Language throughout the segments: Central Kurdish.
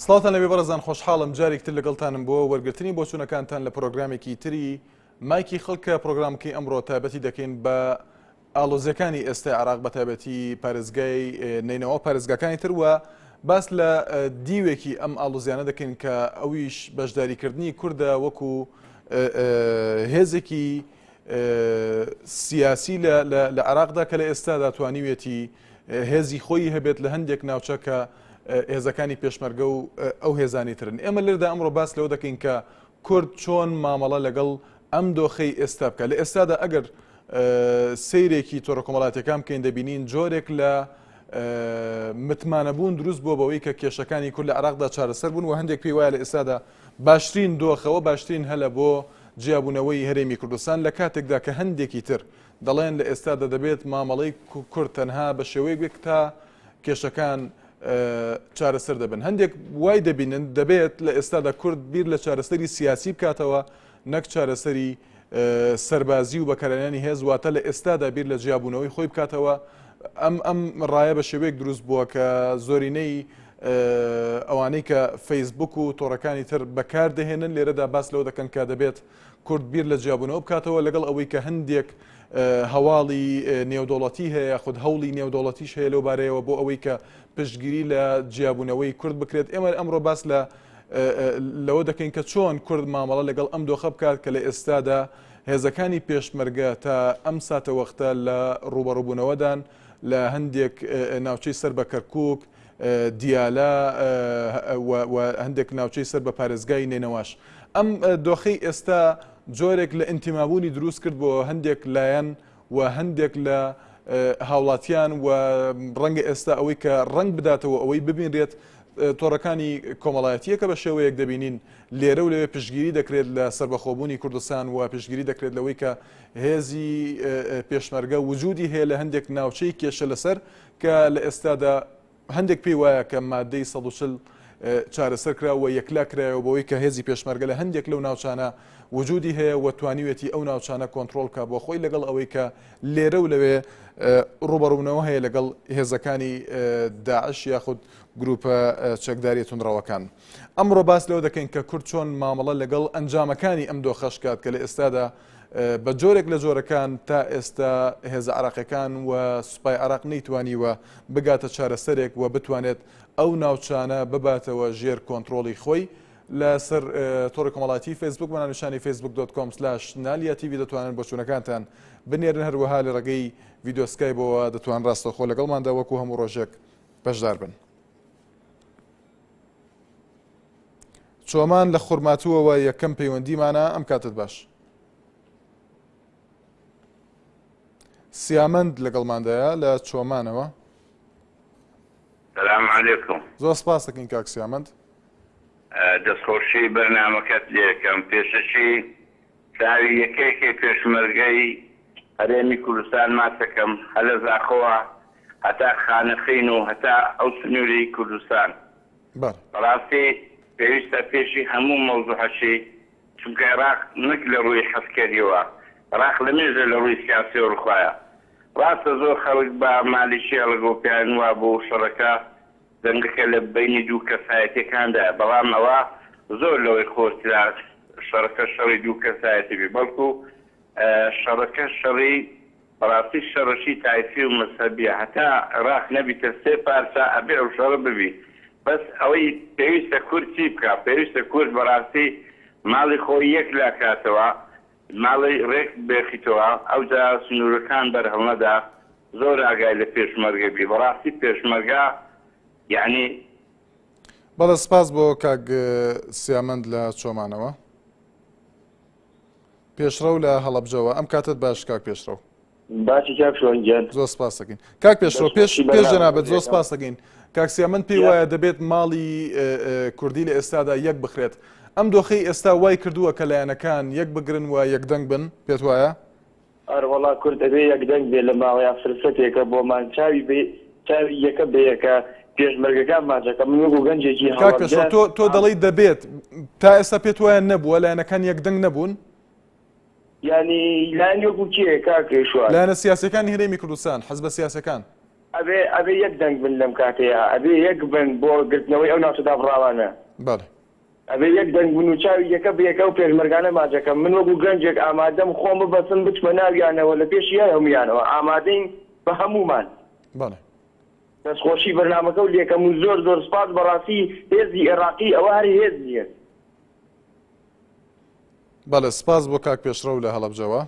سڵاتان لەبێ بەڕێزان خۆشحاڵم جارێکتر لەگەڵتانم بۆ وەرگرتنی بۆچوونەکانتان لە پرۆگرامێکی تری مایکی خەڵکە پرۆگرامکی ئەمڕۆ تایبەتی دەکەین بە ئاڵۆزیەکانی ئێستای عێراق بە تایبەتی پارێزگای نینەوە پارێزگاکانی تر وە باس لە دیوێکی ئەم ئاڵۆزیانە دەکەین کە ئەویش بەشداریکردنی کوردە وەکو هێزێکی سیاسی لە عێراقدا کە لە ئێستادا توانیوێتی هێزی خۆی هەبێت لە هەندێک ناوچەکە هێزەکانی پێشمەرگە و ئەو هێزانی ترن. ئێمە لێرەدا ئەمڕۆ باس لەوە دەکەین کە کورد چۆن مامەڵە لەگەڵ ئەم دۆخەی ئێستا بکە. لە ئێستادا ئەگەر سەیرێکی تۆڕە کۆمەڵاتیەکان بکەین دەبینین جۆرێک لە متمانەبوون دروست بۆ بەوەی کە کێشەکانی کورد لە عێراقدا چارەسەر بوون و هەندێک پێی وایە لە ئێستادا باشترین دۆخەوە باشترین هەلە بۆ جیابوونەوەی هەرێمی کوردستان لە کاتێکدا کە هەندێکی تر دەڵێن لە ئێستادا دەبێت مامەڵەی کورد تەنها بە شێوەیەک تا کێشەکان چارەسەر دەبن. هەندێک وای دەبینن دەبێت لە ئێستادا کورد بیر لە چارەسەری سیاسی بکاتەوە نەک چارەسەری سەربازی و بەکارهێنانی هێز واتە لە ئێستادا بیر لە جیابوونەوەی خۆی بکاتەوە. ئەم ڕایە بە شێوەیەک دروست بووە کە زۆرینەی ئەوانەی کە فەیسبوک و تۆڕەکانی تر بەکاردەهێنن لێرەدا باس لەوە دەکەن کە دەبێت کورد بیر لە جیابوونەوە بکاتەوە لەگەڵ ئەوەی کە هەندێک هەواڵی نێودوڵەتی هەیە خود هەوڵی نێودوڵەتیش هەیە لەو بارەیەوە بۆ ئەوەی کە پشتگیری لە جیابوونەوەی کورد بکرێت. ئێمە ئەمڕۆ باس لەوە دەکەین کە چۆن کورد مامەڵە لەگەڵ ئەم دۆخە بکات کە لە ئێستادا هێزەکانی پێشمەرگە تا ئەم ساتە وەختە لە ڕوبەڕووبوونەوەدان لە هەندێک ناوچەی سەر بە کەرکووک دیالە و هەندێک ناوچەی سەر بە پارێزگای نینەواش. ئەم دۆخەی ئێستا جۆرێک لە ئینتیمابوونی دروست کرد بۆ هەندێک لایەن و هەندێک لە هاوڵاتیان و ڕەنگە ئێستا ئەوەی کە ڕنگ بداتەوە ئەوەی ببینرێت تۆڕەکانی کۆمەڵایەتیەکە بە شێوەیەک دەبینین لێرە و لەوێ پشتگیری دەکرێت لە سەربەخۆبوونی کوردستان و پشتگیری دەکرێت لەوەی کە هێزی پێشمەرگە وجودی هەیە لە هەندێک ناوچەی کێشە لەسەر کە لە ئێستادا هەندێک پێی وایە کە مادەی 140 چارەسەر کراوە یەکلا کرایەوە بەوەی کە هێزی پێشمەرگە لە هەندێک لەو ناوچانە وجودی هەیە و توانیوێتی ئەو ناوچانە کۆنتترۆل کا بۆ خۆی لەگەڵ ئەوەی کە لێرە و لەوێ ڕوبەڕوونەوە هەیە لەگەڵ هێزەکانی داعش یاخود گروپە چەکداری تونڕەوەکان. ئەمڕۆ باس لەوە دەکەین کە کورد چۆن مامەڵە لەگەڵ ئەنجامەکانی ئەم دۆخەش کات کە لە ئێستادا بە جۆرێک لە جۆرەکان تا ئێستا هێزە عێراقیەکان و سوپای عێراق نەیتوانیوە بگاتە چارەسەرێک و بتوانێت ئەو ناوچانە بباتەوە ژێر کۆنتترۆڵی خۆی. لەسەر تۆڕی کۆمەڵاتی فیسبوک بەناویشانی facebook.com/naliatv دەتوانن بۆچوونەکانتان بنێرن هەروەها لە ڕێگەی ڤیدیۆ سکایپەوە دەتوان ڕاستەوخۆ لەگەڵماندا وەکو هەموو ڕۆژێک بەشدار بن. چۆمان لە خورماتووەوە یەکەم پەیوەندیمانە ئەم کاتت باش. سیامەند لەگەڵماندایە لە چۆمانەوە. سلام علیکم. زۆر سپاس دەکەین کاک سیامەند. دەستخۆشی بەرنامەکەت لێکەم. پێشەشی چاوی یەکێکی پێشمەرگەی هەرێمی کوردستان ماسەکەم هەلە زاخۆوە هەتا خانەخین و هەتا ئەو سنووری کوردستان. بەڕاستی پێویستە پێشی هەموو مەوزوعەشی چونکە عێراق نەک لە ڕووی حەزکەریەوە عێراق لەمێژە لە ڕووی سیاسی و ڕخوایە. ڕاستە زۆر خەڵک بە مالیشیە لەگەڵ پیان وە بۆ شەڕەکە دەنگەکە لە بینی دوو کەسایەتیەکاندا، بەڵام ئەوە زۆر لەوەی خۆشترا شەڕەکە شەڕی دوو کەسایەتی بێ، بەڵکو شەڕەکە شەڕی بەڕاستی شەڕەشی تایفی و مەسەبیە، هەتا عێراق نەبیتە سێ پارچە ئەبێ ئەو شەڕە ببی. بەس ئەوەی پێویستە کورد چی بکە؟ پێویستە کورد بەڕاستی ماڵی خۆی یەک لاکاتەوە، ماڵی ڕێک بێخیتەوە، ئەوجا سنوورەکان بەرهەڵنەدا زۆر ئاگای لە پێشمەرگە بی. بەڕاستی پێشمەرگە یعنی بەڵێ سپاس بۆ کاک سیامەند لە چۆمانەوە. پێشڕەو لە هەڵەبجەوە ئەم کاتت باش کاک پێشڕەو. باشی کاک شۆنگیان زۆر سپاس دەکەین. کاک پێشڕەو پێش جەنابەت زۆر سپاس دەکەین. کاک سیامەند پێی وایە دەبێت ماڵی کوردی لە ئێستادا یەک بخرێت. ئەم دۆخەی ئێستا وای کردووە کە لایەنەکان یەک بگرن و یەکدەنگ بن، پێت وایە؟ ئەروەڵا کورد دەبێ یەکدەنگ بێ لە ماوەیە فرسەتێکە بۆمان چاوی یەکە بەیەکە پێشمەرگەکان ماچەکە من وەکو گەنجێکی کاک پێشڕەو تۆ دەڵی دەبێت تا ئێستا پێت وایە نەبووە لایەنەکان یەکدەنگ نەبوون؟ یعنی لایەن وەکو کێ کاک شوان؟ لایەنە سیاسیەکانی هەرێمی کوردستان، حەزبە سیاسەکان. ئەبێ یەک دەنگ بن لەم کاتەیە ئەبێ یەک بن بۆ گرتنەوەی ئەو ناوچەدا بڕاوانە بەڵێ ئەبێ یەک دەنگ بن و چاوی یەکە بەیەکە و پێشمەرگانە ماچەکەم من وەکو گەنجێک ئامادەم خۆم ببەسم بچمە ناویانەوە لە پێش یای هەمویانەوە ئامادەین بە هەمومان بەڵێ دەستخۆشی بەرنامەکە و لێکەم و زۆر زۆر سپاس بەڕاستی هێزی عێراقی ئەوە هەر هێز نییە بەڵێ سپاس بۆ کاک پێشڕەو لە هەڵەبجەوە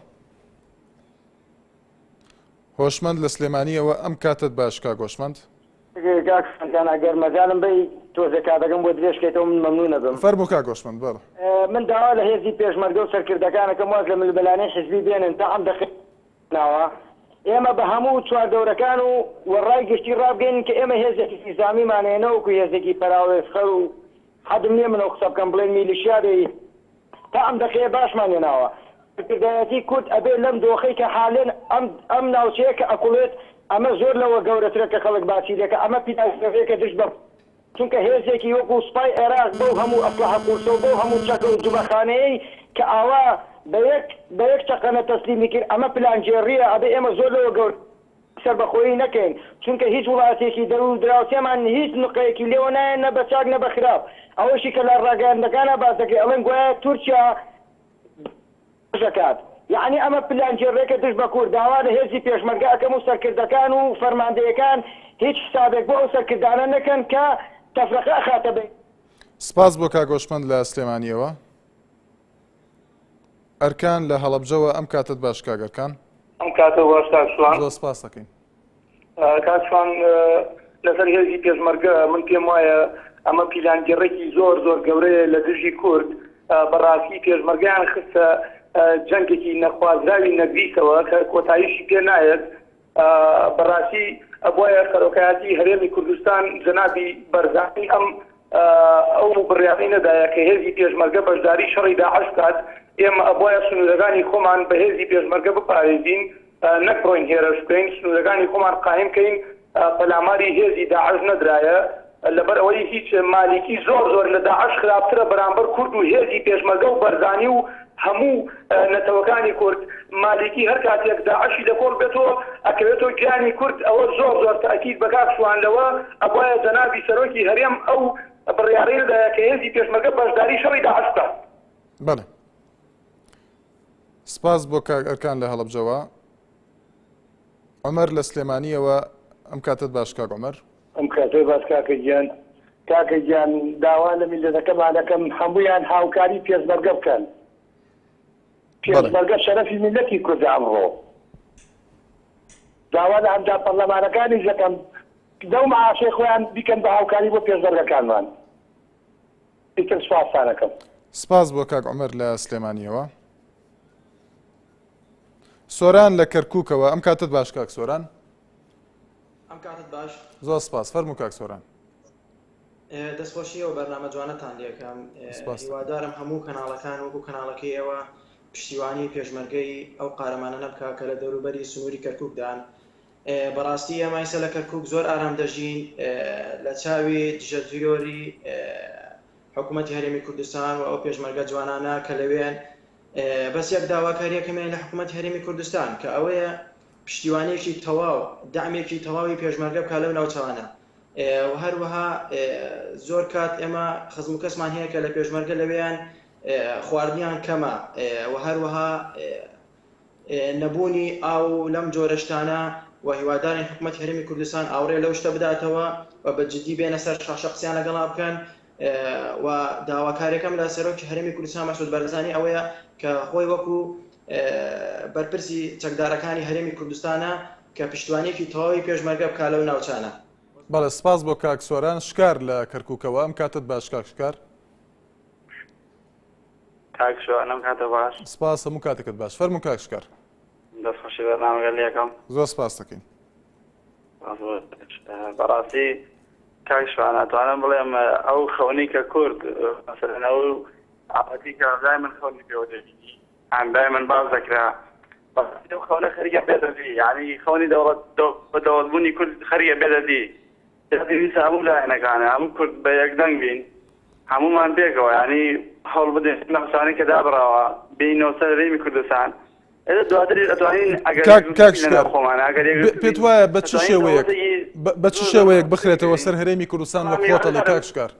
هۆشمەند لە سلێمانیەوە ئەم کاتت باش کا گۆشمەند کاکسان ئەگەر مەجالم بی تۆزە کاتەکەم بۆ درێژکەیتەوە من مەمنونە بم فەرموو کا گۆشمەند بەڵێ من داوا لە هێزی پێشمەرگە و سەرکردەکانەکەم واز لە ملبەلانەی حزبی بێنن تا ئەم دەخناوە ئێمە بە هەموو چواردەورەکان و وەڕای گشتی ڕابگەین کە ئێمە هێزێکی سیستامیمانێنەوەکو هێزێکی پەراوێزخەر و حەدم نییە منەوە قسە بکەم بڵێن میلیشیادەی تا ئەم دەخەیە باشمانێناوە کردایەتی کورد ئەبێ لەم دۆخەی کە حالێن ئەم ناوچەیە کە ئەکوڵێت ئەمە زۆر لەوە گەورەترە کە خەڵک باسی دەکە ئەمە پیتاکە دش بە چونکە هێزێکی وەکو سوپای عێراق بەو هەموو ئەفلاح قورسە و بەو هەموو چەکە و جوبەخانەیەی کە ئاوا بە یەک چەقەنە تەسلیمی کرد ئەمە پلانجێڕیە ئەبێ ئێمە زۆر لەوە گەور سەربەخۆیی نەکەین چونکە هیچ وڵاتێکی دەرو دراوسێمان هیچ نقەیەکی لێوە نایە نە بە چاک نە بە خراپ ئەوەشی کە لە ڕاگەاندەکانە باس دەکەی ئەڵێن گوایە تورکیا دەکات یعنی ئەمە پلانجێڕێکە دش بە کورد داوا لە هێزی پێشمەرگە ئەەکەم و سەرکردەکان و فەرماندەیەکان هیچ حسابێک بۆ ئەو سەرکردانە نەکەن کە تەفرەقە ئەخاتە بێ سپاس بۆ کا گۆشمەند لە سلێمانیەوە ئەرکان لە هەڵەبجەوە ئەم کاتت باش کاگەرکان ئەم کاتە وەستاشوان زۆر سپاس دەکەین کاتشوان لەسەر هێزی پێشمەرگە من پێم وایە ئەمە پیلانگەڕێکی زۆر زۆر گەورەیە لە دژی کورد بەڕاستی پێشمەرگیان خستە جەنگێکی نەخوازراوی نەگریتەوە کە کۆتاییشی پێ نایەت بەڕاستی ئەبوایە سەرۆکایەتی هەرێمی کوردستان جەنابی بەرزانی ئەو بڕیاقی نەدایە کە هێزی پێشمەرگە بەشداری شەڕی داعش بکات ئێمە ئەبوایە سنوورەکانی خۆمان بە هێزی پێشمەرگە بپارێزین نەک بڕۆین هێرش بکەین سنوورەکانی خۆمان قایم بکەین پەلاماری هێزی داعش نەدرایە لەبەر ئەوەی هیچ مالیکی زۆر زۆر لە داعش خراپترە بەرامبەر کورد و هێزی پێشمەرگە و بەرزانی و هەموو نەتەوەکانی کورد مالیکی هەر کاتێک داعشی لەکۆڵ بێتەوە ئەکەوێتەوە گیانی کورد ئەوە زۆر زۆر تاکید بە کاکشوانەوە ئەبوایە جەنابی سەرۆکی هەرێم ئەو بڕیاڕەی نەدایە کە هێزی پێشمەرگە بەشداری شەڕی داعش بکات. بەڵێ سپاس بۆ کاگەرکان لە هەڵەبجەوە عومەر لە سلێمانیەوە ئەم کاتت باش کاک عومەر ئەم کاتەی باس کاکە گیان داوا لە میلەتەکەمان دەکەم هەموویان هاوکاری پێشمەرگە بکەن پێشمەرگە شەرەفی میلەتی کورد ئەمڕۆ داوا لە هەمجا پەرلەمانەکانی دەکەم دەو معاشەی خۆیان بیکەن بە هاوکاری بۆ پێشمەرگەکانمان ئیتر سوپاسانەکەم سپاس بۆ کاک عومەر لە سلێمانیەوە سۆران لە کەرکووکەوە ئەم کاتت باش کاک سۆران ئەم کاتت باش زۆر سپاس فەرموو کاک سۆران دەستخۆشیەوە بەرنامە جوانەتان لێکەم هیوادارم هەموو کەناڵەکان وەکو کەناڵەکەی ئێوە پشتیوانی پێشمەرگەی ئەو قارەمانە نەبکە کە لە دەوروبەری سنووری کەرکووکدان بەڕاستی ئێمایسە لە کەرکووک زۆر ئارام دەژین لە چاوی دژەتیۆری حکوومەتی هەرێمی کوردستان و ئەو پێشمەرگە جوانانە کە لەوێن بەس یەک داواکاریەکەمێن لە حکوومەتی هەرێمی کوردستان کە ئەوەیە پشتیوانێکی تەواو دامێکی تەواوی پێشمەرگە بکە لەو ناوچەوانە و هەروەها زۆر کات ئێمە خزم و کەسمان هەیە کە لە پێشمەرگە لەوێیان خواردنیان کەمە و هەروەها نەبوونی ئاو لەم جۆرەشتانە و هیوادارین حکوومەتی هەرێمی کوردستان ئاوڕێ لەو شتە بداتەوە و بەجددی بێنە سەر شاخشە قسەیان لەگەڵا بکەن و داواکاریەکەم لە سەرۆکی هەرێمی کوردستان مەسعود بەرزانی ئەوەیە کە خۆی وەکو بەرپرسی چەکدارەکانی هەرێمی کوردستانە کە پشتوانێکی تەواوی پێشمەرگە بکە لەو ناوچانە. بەڵێ سپاس بۆ کاک سۆران شکار لە کەرکووکەوە ئەم کاتت باش کاک شکار کاکشوانم کاتە باش سپاس هەموو کاتێکت باش فەرموو کاک شکار دەستخۆشی بەرنامەکە لێکەم زۆر سپاس دەکەین بەڕاستی کاکشوان ناتوانم بڵێم ئەو خەونی کە کورد مەسەلەن ئەو ئاەتی کە دای من خەونی پێوەدەبینی ئەندای من باز دەکرا ئەو خەونە خەریکە بێدەبی یعنی خەونی بەدەوڵبوونی کورد خەریکە بێدەبی ویسە هەموو لایەنەکانە هەموو کورد بە یەکدەنگ بین هەمومان پێکەوە ینی هەوڵ بدەین نەخسانی کە دابڕاوە بینەوە سەر هەرێمی کوردستان پێت وایە بە چ شێوەیەک بخرێتەوە سەر هەرێمی کوردستان وە کۆتەڵی کاکشکار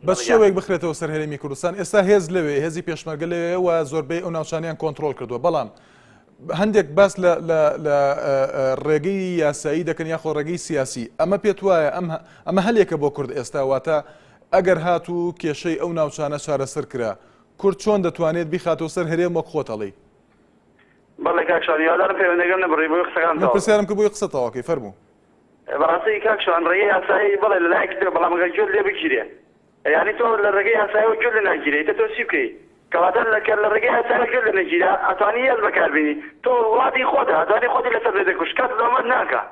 بە شێوەیەک بخرێتەوە سەر هەرێمی کوردستان ئێستا هێز لەوێ هێزی پێشمەرگە لەوێەوە زۆربەی ئەو ناوچانیان کۆنتترۆل کردووە بەڵام هەندێک باس لە ڕێگەی یاسایی دەکەن یاخۆ ڕێگەی سیاسی ئەمە پێت وایە ئەمە هەلێکە بۆ کورد ئێستا واتە ئەگەر هاتوو کێشەی ئەو ناوچانە چارەسەر کرا کورد چۆن دەتوانێت بیخاتەوە سەر هەرێم وەک خۆتەڵی بەڵێ کاکشاریادارم پەیوەندەگەم نەبڕی بۆ قسەکان پرسیارم کە بۆی قسەتەواکەی فەرموو بەڕاستی کاکشان ڕێگەی یاسایی بڵێ لە لایەک بەڵام ئەگەر گوێت لێ بگیرێ یعنی تۆ لە ڕێگەی یاساییەوە گوێت لە ناگیرێت تۆ چی بکەی کەواتە لە ڕێگەی یاساییەوە گوێت لە نەگیرە ئەتوانی هێز بەکاربێنی تۆ وڵاتی خۆتە ئەتوانی خۆتی لەسەر لێ دەکوش کات زەمەت ناکە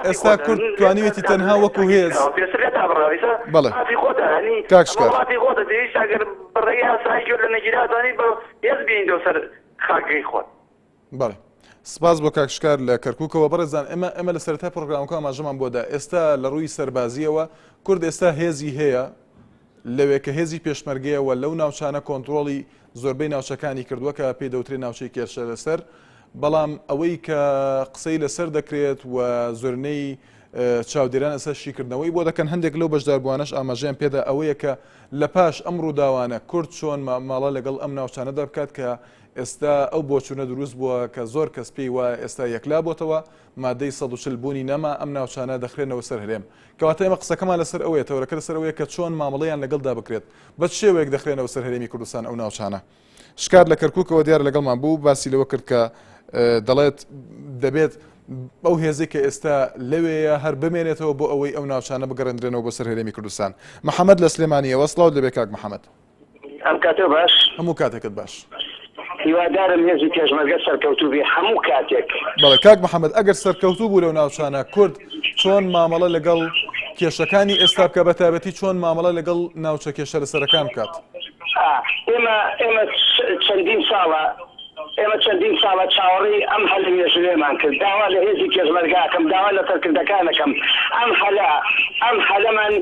ئێستا کورد توانیوێتی تەنها وەکو هێز وڵاتی خۆتە ینی وڵاتی خۆتە دەویست ئەگەر ڕێگەی یاسایی گوێت لە نەگیرە ئەتوانی بە هێز بینیتەوە سەر خاکەی خۆت. بەڵێ سپاس بۆ کاکشکار لە کەرکووکەوە بەڕێزان ئێمە لە سەرەتا پرۆگرامەکە ئاماژەمان بۆدا ئێستا لە ڕووی سەربازیەوە کورد ئێستا هێزی هەیە لەوێ کە هێزی پێشمەرگەیەوە لەو ناوچانە کۆنتترۆڵی زۆربەی ناوچەکانی کردووە کە پێی دەوترێت ناوچەی کێشە لەسەر بەڵام ئەوەی کە قسەی لەسەر دەکرێت و زۆرنەی چاودێران ئەسەر شیکردنەوەی بۆ دەکەن هەندێک لەو بەشداربووانەش ئاماژەیان پێدا ئەوەیە کە لە پاش ئەم ڕووداوانە کورد چۆن ماڵە لەگەڵ ئەم ناوچانەدا بکات کە ئێستا ئەو بۆچوونە دروست بووە کە زۆر کەس پێی وایە ئێستا یەکلا بۆتەوە مادەی 140 بوونی نەما ئەم ناوچانە دەخرێنەوە سەر هەرێم کەواتە ئێمە قسەکەمان لەسەر ئەوەیە تەورەکە لەسەر ئەوەیە کە چۆن مامەڵەیان لەگەڵدا بکرێت بە شێوەیەک دەخرێنەوە سەر هەرێمی کوردستان ئەو ناوچانە شکار لە کەرکووکەوە دیار لەگەڵمان بوو باسی لەوە کرد کە دەڵێت دەبێت ئەو هێزی کە ئێستا لەوەیە هەر بمێنێتەوە بۆ ئەوەی ئەو ناوچانە بگەڕێنرێنەوە بۆ سەر هەرێمی کوردستان محەممەد لە سلێمانیەوە سڵاو دەبێت کاک محەممەد ئەم کاتە باش هەموو کاتێکت باش هیوادارم هێزی پێشمەرگە سەرکەوتوو بێ هەموو کاتێک بەڵێ کاک محەممەد ئەگەر سەرکەوتوو بوو لەو ناوچانە کورد چۆن مامەڵە لەگەڵ کێشەکانی ئێستا بکە بە تایبەتی چۆن مامەڵە لەگەڵ ناوچە کێشە لەسەرەکان بکات ئێمە چەندین ساڵە چاوەڕی ئەم هەلە مێژلێمان کرد داوا لە هێزی پێشمەرگاکەم داوا لە سەرکردەکانەکەم ئەم هەلەمان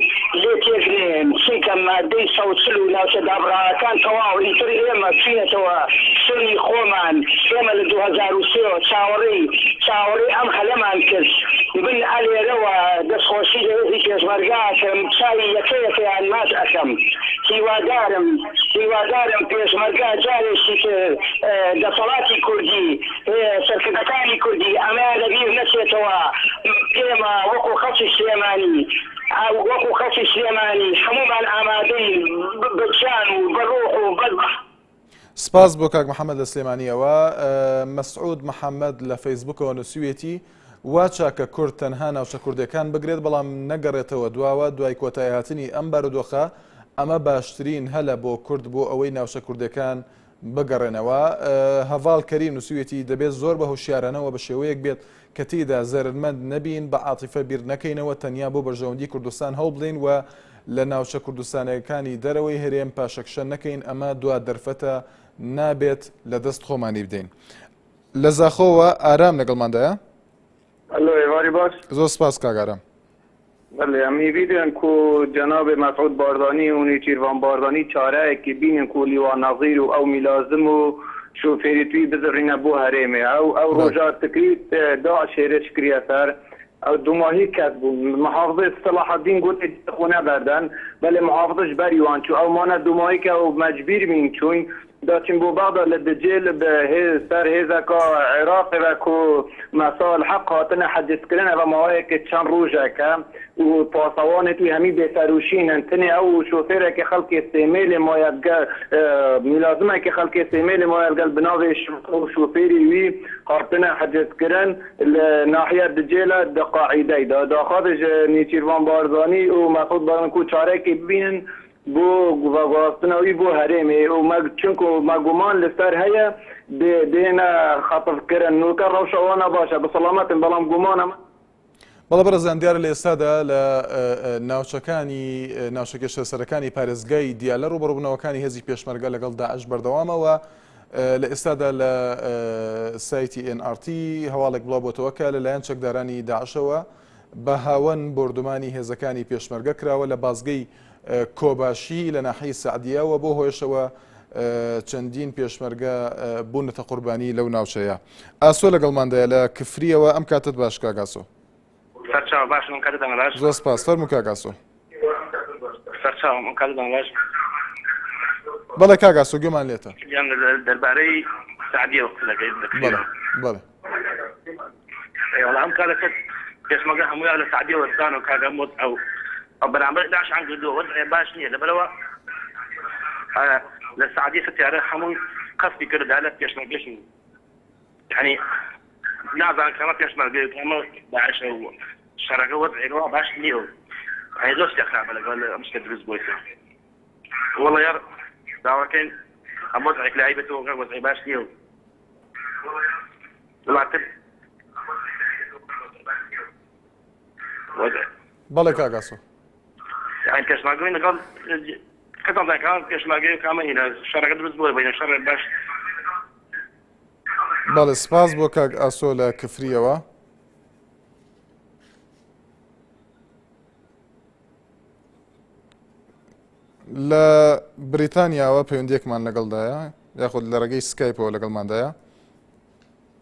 لێ تێگرێن چونکە مادەی 140 و ناوچە دابڕاکان تەواو ئیتر ئێمە چینەتەوە سنی خۆمان ئێمە لە 2003 چاوەڕی ئەم هەلەمان کرد بن ئەلێرەوە دەستخۆشی لە هێزی پێشمەرگاکەم چاوی یەکەیەکەیان ماچ ئەەکەم هیوادارم پێشمەرگا جارێکی دەسەڵاتی کوردی سەرکردەکانی کوردی ئەمە لەبیر نەچێتەوە ئێمە وەکو خەڵکی سلێمانی هەمومان ئامادەی بەجان و بەڕۆح و بەدبە. سپاس بۆ کاک محەممەد لە سلێمانیەوە. مەسعود محەممەد لە فەیسبوکەوە نووسویەتی وا چاکە کورد تەنها ناوچە کوردەکان بگرێت بەڵام نەگەڕێتەوە دوای کۆتایی هاتنی ئەم بارودۆخە ئەمە باشترین هەلە بۆ کورد بۆ ئەوەی ناوچە کوردەکان بگەڕێنەوە. هەڤاڵ کەریم نووسویەتی دەبێت زۆر بە هوشیارانەوە بە شێوەیەک بێت کە تێیدا زەرمەند نەبین بە عاتیفە بیر نەکەینەوە تەنیا بۆ بەرژەوەندی کوردستان هەوڵ بدەین و لە ناوچە کوردستانەکانی دەرەوەی هەرێم پاشەکشە نەکەین ئەمە دوا دەرفەتە نابێت لە دەست خۆمانی بدەین. لە زاخۆوە ئارام لەگەڵماندایە زۆر سپاس کاگارم. بله امی بیدن کو جناب مسعود باردانی و نیچیروان باردانی چاره که بینن کو لیوان نظیر و او میلازم و شوفیری توی بذرین بو هریمه او روجار تکریت داعش هرش کریتر او دوماهی کت بود محافظه صلاح الدین گوت خونه بردن بله محافظش بریوان چو او مانه دوماهی که او مجبیر بین چون داشتیم بو بعض للدجال به سر هذا كعراق وكو مسائل حق هاتنا حدث كلنا ومواهي كتشان روجا كا وباصوانة همي بيساروشين انتني او شوفيرة كخلق استعمال ما يبقى ملازمة كخلق استعمال ما يبقى بناوي شوفيري وي هاتنا حدث كلن ناحية الدجالة دقاعدة دا خارج نيتشيروان بارزاني ومسعود بارنكو چارك بين بو گواستناوی بو هرمه و چونکو مگومان لسر هيا دینا خطف کرن نوکر روشوانا باشه بسلامت بلام گومانم. بەڵە بەرەزان دیارە لە ئێستادا لە ناوچەکەشە سەرەکانی پارێزگای دیالە ڕوبەڕووبوونەوەکانی هێزی پێشمەرگە لەگەڵ داعش بەردەوامەوە لە ئێستادا لە سایتی NRT هەواڵێک بڵاوبۆتەوە کە لەلایەن چەکدارانی داعشەوە بە هاوەن بردومانی هێزەکانی پێشمەرگە کراوە لە بازگەی کۆباشی لە ناحیەی سعدیەوە بۆ هۆیشەوە چەندین پێشمەرگە بوونەتە قوربانی لەو ناوچەیە. ئاسۆ لەگەڵماندایە لە کفریەوە ئەم کاتت باش کاگاسۆ. زۆر سپاس فەرموو کاگاسۆ. بەڵێ کاگاسۆ گوێمان لێتە. دەربارەی سعدیە وەقت لەگەی بەڵێ ئەم کارەکەت پێشمەرگە هەموویان لە سعدیە وەرزان و کاگە مۆت ئەو بەرامبەر داش ئەنگردووە وەزعێ باش نییە لەبەرەوە لە سعدیە فتیارە هەموو قەستی کرددا لە پێشمەرگەشن یعنی نازان کەمە پێشمەرگەی کەمە داعش و شەڕەکە وەزعێنەوە باش نییە و هەیە زۆر شتێک لەگەڵ ئەم شتە دروست بوویتە وەڵڵا یار داواکەین ئەم وەزعێک لای بێتەوە وەزعی باش نییە و وڵاتر بەڵێ کاگاسۆ يعني پێشمەرگەی لەگەڵ کەسان پێشمەرگەی و کامە هینە شەڕەکە دروست بووە بینە شەڕ باش. بەڵێ سپاس بۆ کاک ئاسۆ لە کفریەوە. لە بریتانیاوە پەیوەندیەکمان لەگەڵدایە یاخود لە ڕێگەی سکایپەوە لەگەڵماندایە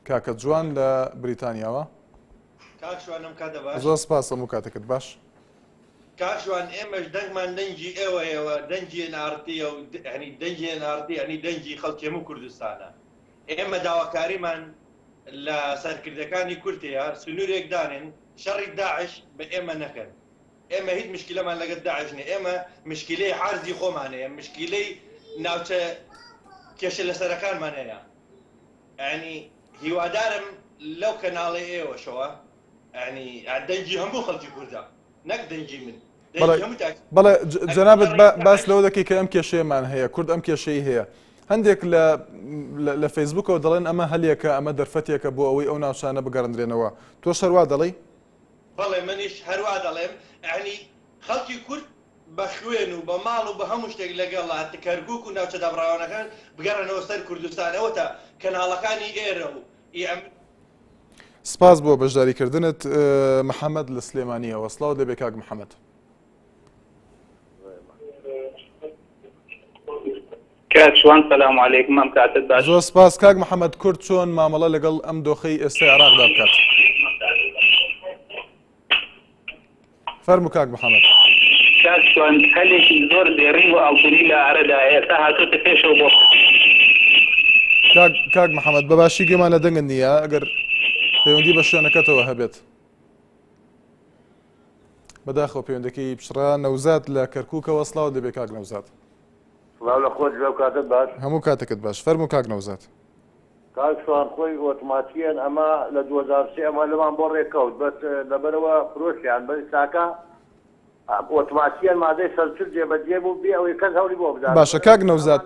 کاکە جوان لە بریتانیاوە. زۆر سپاس هەموو کاتێکت باش. کاکشوان ئێمەش دەنگمان دەنگی ئێوەیەوە دەنگی ناردیە و هەنی دەنگی ناردی هەنی دەنگی خەڵکی هەموو کوردستانە. ئێمە داواکاریمان لە سەرکردەکانی کورتەیە سنوورێک دانێن شەڕی داعش بە ئێمە نەکەن. ئێمە هیچ مشکلەمان لەگەڵ داعش نیە ئێمە مشکلەی حارزی خۆمانەیە مشکلەی ناوچە کێشە لەسەرەکانمانەیە. یعنی هیوادارم لەو کەناڵی ئێوەشەوە یعنی دەنگی هەموو خەڵکی کوردە نەک دەنگی من. بەڵێ جەنابەت باس لەوە دەکەی کە ئەم کێشەیەمان هەیە کورد ئەم کێشەی هەیە هەندێک لە فەیسبوکەوە دەڵێن ئەمە هەلێکە ئەمە دەرفەتێکە بۆ ئەوەی ئەو ناوچانە بگەڕندرێنەوە تۆ شەروا دەڵێ؟ بەڵێ منیش هەروە دەڵێم یعنی خەڵکی کورد بە خوێن و بە ماڵ و بە هەموو شتێک لەگەڵا کەرکک و ناوچە دابڕاوانەکان بگەڕنەوە سەر کوردستانەوە تا کەناڵەکانی ئێرە و سپاس بۆ بەشداریکردنت محەممەد لە سلێمانیەوە سڵاو دەبێ کاک محەممەد. کاتشوان سلام علیکم ئەم کاتت باش. زۆر سپاس کاک محەممەد کورد چۆن مامەڵە لەگەڵ ئەم دۆخەی ئێستای عێراقدا بکات. فەرموو کاک محەممەد. کاتشوان هەلێکی زۆر دێڕین و ئاڵتونی لە ئارەدا ئێستا هاتوتە پێشەوە بۆ کاک محەممەد بەباشی گوێمان لە دەنگت نییە ئەگەر پەیوەندی بە شوێنەکەتەوە هەبێت. بەداخەوە پەیوەندەکەی پشڕا نەوزات لە کەرکووکەوە سڵاو دەبێ کاک نەوزات. سڵاو لە خۆت لەو کاتت باش. هەموو کاتێکت باش. فەرموو کاک نەوزات. کاکشوان خۆی ئۆتۆماتیەن ئەمە لە 2003 ئەمە لەمان بۆ ڕێکەوت بەس لەبەرەوە فرۆشیان بە ساکە ئۆتۆماتیەن مادەی سەرچل جێبەجێ بوو بێ ئەوەی کەس هەوری بۆ بدات. باشە کاک نەوزات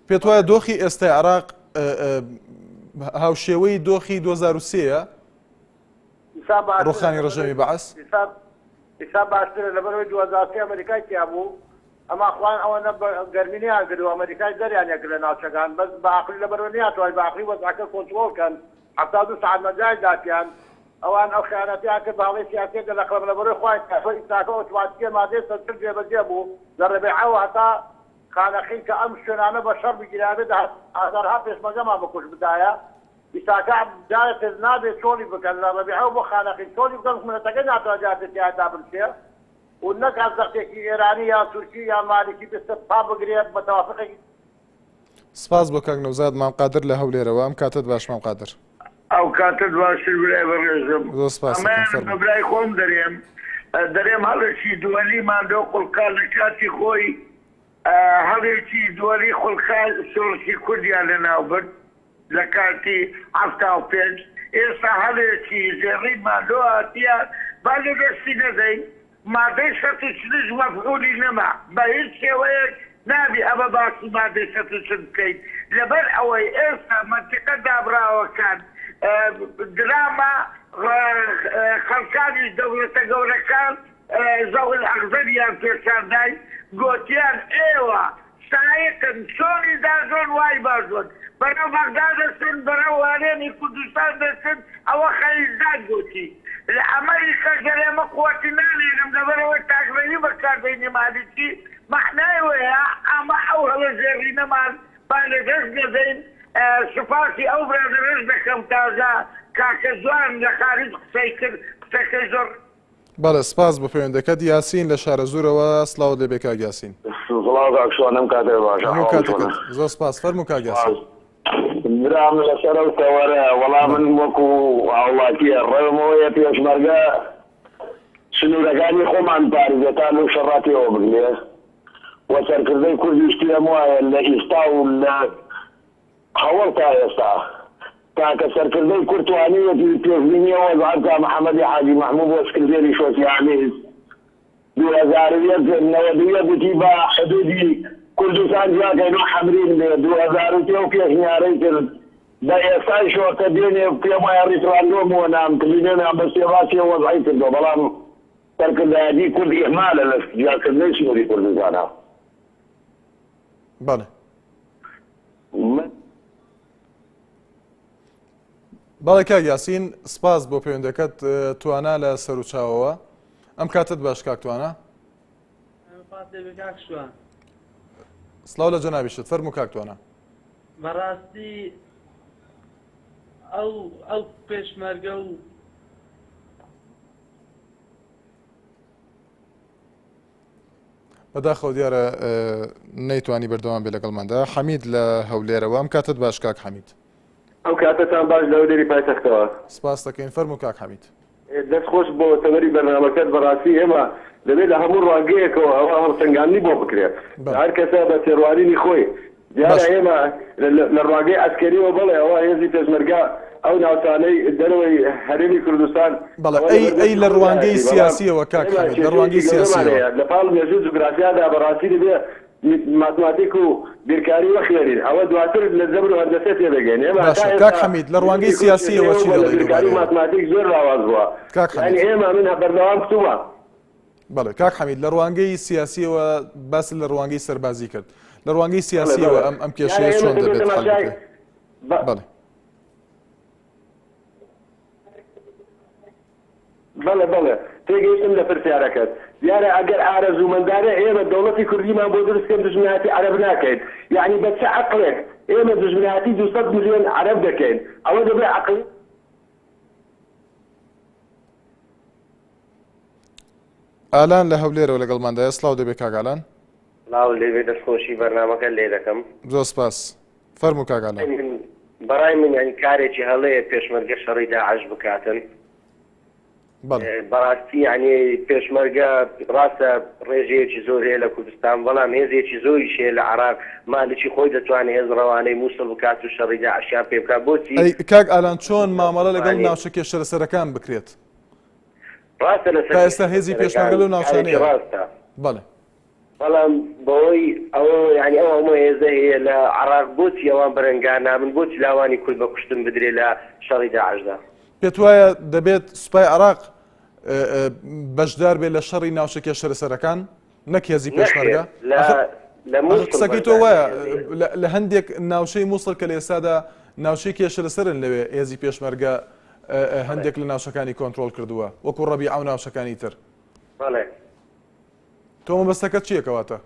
پێت وایە دۆخی ئێستای عێراق هاوشێوەی دۆخی 2003ە ڕۆخانی ڕژەمی بەعەس حساب باشترە لەبەرەوەی 2003 ئەمریکای تیا بوو ئەما خوان ئەوەنە گەرمینیان کردو ئەمریکای دەریانە کرد لە ناوچەکان بەس بەعقلی لەبەرەوە نیاتوانین بەعقلی وەزعەکە کۆنترۆڵکەن 72 ساعت مەجای داپیان ئەوان ئەو خیانەتیان کرد باڵی سیاسێکە لە خەڵک لەبەرەوەی خوای ئیساکە ئۆتۆماتیکە مادەی سەرچل جێبەجێ بوو لە ڕێبەیعەوە هەتا خانەخی کە ئەم شوێنانە بە شەڕ بگیرانێت ئازارها پێشمەرگەمان بکوش بدایە ئیساکە جارێک نابێت چۆڵی بکەن لە ڕێبەیعەوە بۆ خانەخی چۆڵی بکەن خمونەتەکەی ناتوانێت تیادا بنشێ و نەک ئازەقێکی ئێرانی یا تورکی یا مالکی بستە پا بگرێت بە تەوافقێکی. سپاس بۆ کاک نەوزات مام قادر لە هەولێرەوە ئەم کاتت باش مام قادر. ئەو کاتت باشتر برای بەڕێزم زۆر سپاس برای خۆم دەرێم هەڵێکی دووەلیمان دۆ قوڵقا لە کاتی خۆی هەڵێکی دووەلی قوڵقا سۆڵکی کوردیان لەناو برد لە کاتی 75 ئێستا هەڵێکی زێڕیمان دۆ هاتیە با لە دەستی نەدەین مادەی 140 مەفعولی نەما بە هیچ شێوەیەک نابی ئەمە باسی مادەی 140 بکەین لەبەر ئەوەی ئێستا مەنتیقە دابراوەکان دراما خەڵکانی دەوڵەتە گەورەکان زەوڵ ئەغزەریان پێشاندای گوتیان ئێوە سایەکن چۆنی داژۆن وای باشۆن بەرەو بەغدا دەچن بەرەو وانێنی کوردستان دەچن ئەوە خەریزدان گوتی لە ئەمریکا گەرێمە قووەتی نالێنم لەبەرەوەی تاکڕێنی بەکاردەینی مالیکی مەعنای وەیە ئەمە ئەو هەڵە زێڕینەمان سوپاسی ئەو برادرش دەکەم تازە کاکە جوان لە خارج قسەی کرد قسەکەی زۆر بەڵێ سپاس بۆ پەیوەندەکەت یاسین لە شارە زوورەوە سڵاو لێبێ کاک یاسین سڵاو کاکشوانم کاتێ باشە هەموو کاتەکەت زۆر سپاس فەرموو کاک یاسین برام لەسەر ئەو تەوەرە وەڵام من وەکو هاوڵاتیە ڕێمەوەیە پێشمەرگە سنوورەکانی خۆمان پارێزەتان و شەڕاتیەوە بگرێ وە سەرکردەی کوردیشتی هەم وایە لە ئیستا و لە هەوڵ تا ئێستا تاکە سەرکردەی کورتوانیەتی پێشبینیەوە وەزعەتە محەممەدی حاجی مەحموود بۆ سکرتێری شۆسیالیست 2001 گوتی بە حدودی کوردستان جاکەین و حەمرین لێ 2003 و پێشنیارەی کرد بە ئێستای شۆکە دێنێ پێم وایە ڕیفراندۆمەوە نامکردێنیان بە سێباسیە وەزعی کردەوە بەڵام سەرکردایەتی کورد ئیحمالە لە جاکردنەی سنووری کوردستانە بەڵێ بەڵێ کاک یاسین سپاس بۆ پەیوەندەکەت توانا لە سەر و چاوەوە ئەم کاتت باش کاک توانە سڵاو لە جەنابیشت فەرموو کاک توانە بەڕاستی ئەو پێشمەرگە و بەداخەوە دیارە نەیتوانی بەردەوام بێ لەگەڵماندا حەمید لە هەولێرەوە ئەم کاتت باش کاک حەمید ئەو کاتتان باش لەو دەری پایتەختەوە سپاس دەکەین فەرموو کاک حەمید دەست خۆش بۆ تەوەری بەرنامەکەت بەڕاستی ئێمە دەبێت لە هەموو ڕاگەیەکەوە ئەوە هەڵسەنگاندنی بۆ بکرێت هەر کەسە بە تێڕوانینی خۆی دیارە ئێمە لە ڕاگەی ئەسکەریەوە بەڵێ ئەوە هێزی پێشمەرگا ئەو ناوچانەی دەرەوەی هەرێمی کوردستان بەڵێ ئەی لە ڕوانگەی سیاسیەوە کاک حەمید لە ڕوانگەی سیاسیەوە لە پاڵ مێژوو جوگرافیادا بەڕاستی دەبێت ماتماتیک و بیرکاری وەخێنین ئەوە دواتر لە زەبر و هەندسە تێدەگەین باشە کاک حەمید لە ڕوانگەی سیاسیەوە چی دەڵێیت بیرکاری و ماتماتیک زۆر لاواز بووە یعنی ئێمە من بەردەوام کتووە بەڵێ کاک حەمید لە ڕوانگەی سیاسیەوە باس لە ڕوانگەی سەربازی کرد لە ڕوانگەی سیاسیەوە ئەم کێشەیە چۆن دەبێت حەل بکرێت بەڵێ بەڵێ بەڵێ تێگەیشتم لە پرسیارەکەت دیارە ئەگەر ئارەزوومەندانە ئێمە دەوڵەتی کوردیمان بۆ دروستکەم دژمناتی عەرەب ناکەین یعنی بە چه عەقڵێک ئێمە دژمناتی 200 ملیۆن عەرەب دەکەین ئەوە دەبێت عەقڵ ئالان لە هەولێرەوە لەگەڵماندایە سڵاو دەبێت کاگالان سڵاو لێبێ دەستخۆشی بەرنامەکە لێ دەکەم زۆر سپاس فەرموو کاگالان بەڕای من ینی کارێکی هەڵەیە پێشمەرگە شەڕی داعش بکاتن بەڕاستی ینی پێشمەرگە ڕاستە ڕێژەیەکی زۆر هەیە لە کوردستان بەڵام هێزێکی زۆری شێ لە عێراق مالکی خۆی دەتوانێت هێز ڕەوانەی مووسڵ بکات و شەڕی داعشیان پێ بکات بۆچی کاک ئالان چۆن مامەڵە لەگەڵ ناوچە کێشەرەسەرەکان بکرێت ڕاستە تا ئێستا هێزی پێشمەرگە لەو ناوچانەیە ڕاستە بەڵێ بەڵام بەوەی ئەوە ینی ئەو هەموو هێزە هەیە لە عێراق بۆچی ئەوان بەرەنگان نابن بۆچی لاوانی کورد بە کوشتن بدرێ لە شەڕی داعشدا پێت وایە دەبێت سوپای عێراق بەشدار بێت لە شەڕی ناوچە کێشەرەسەرەکان نەک هێزی پێشمەرگە قسەکەی تۆ وایە لە هەندێک ناوچەی مووسڵ کە لە ئێستادا ناوچەی کێشەرەسەرن لەوێ هێزی پێشمەرگە هەندێک لە ناوچەکانی کۆنتترۆل کردووە وەکو ڕەبیع و ناوچەکانی تر تۆ مەبەستەکەت چییە کەواتە؟